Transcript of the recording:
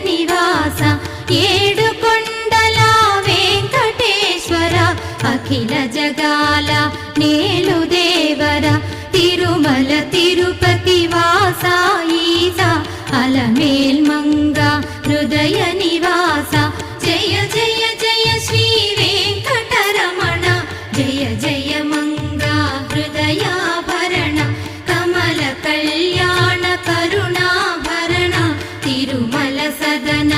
నివాస ఏడుకొండల వెంకటేశ్వర అఖిల జగాల నేలు దేవర తిరుమల తిరుపతి వాస ఈస అలమేల్ మంగ హృదయ నివాస జయ జయ జయ శ్రీ వెంకటరమణ జయ జయ మంగ హృదయాభరణ కమల కళ్యాణ కరుణాభరణ తిరుమల సదన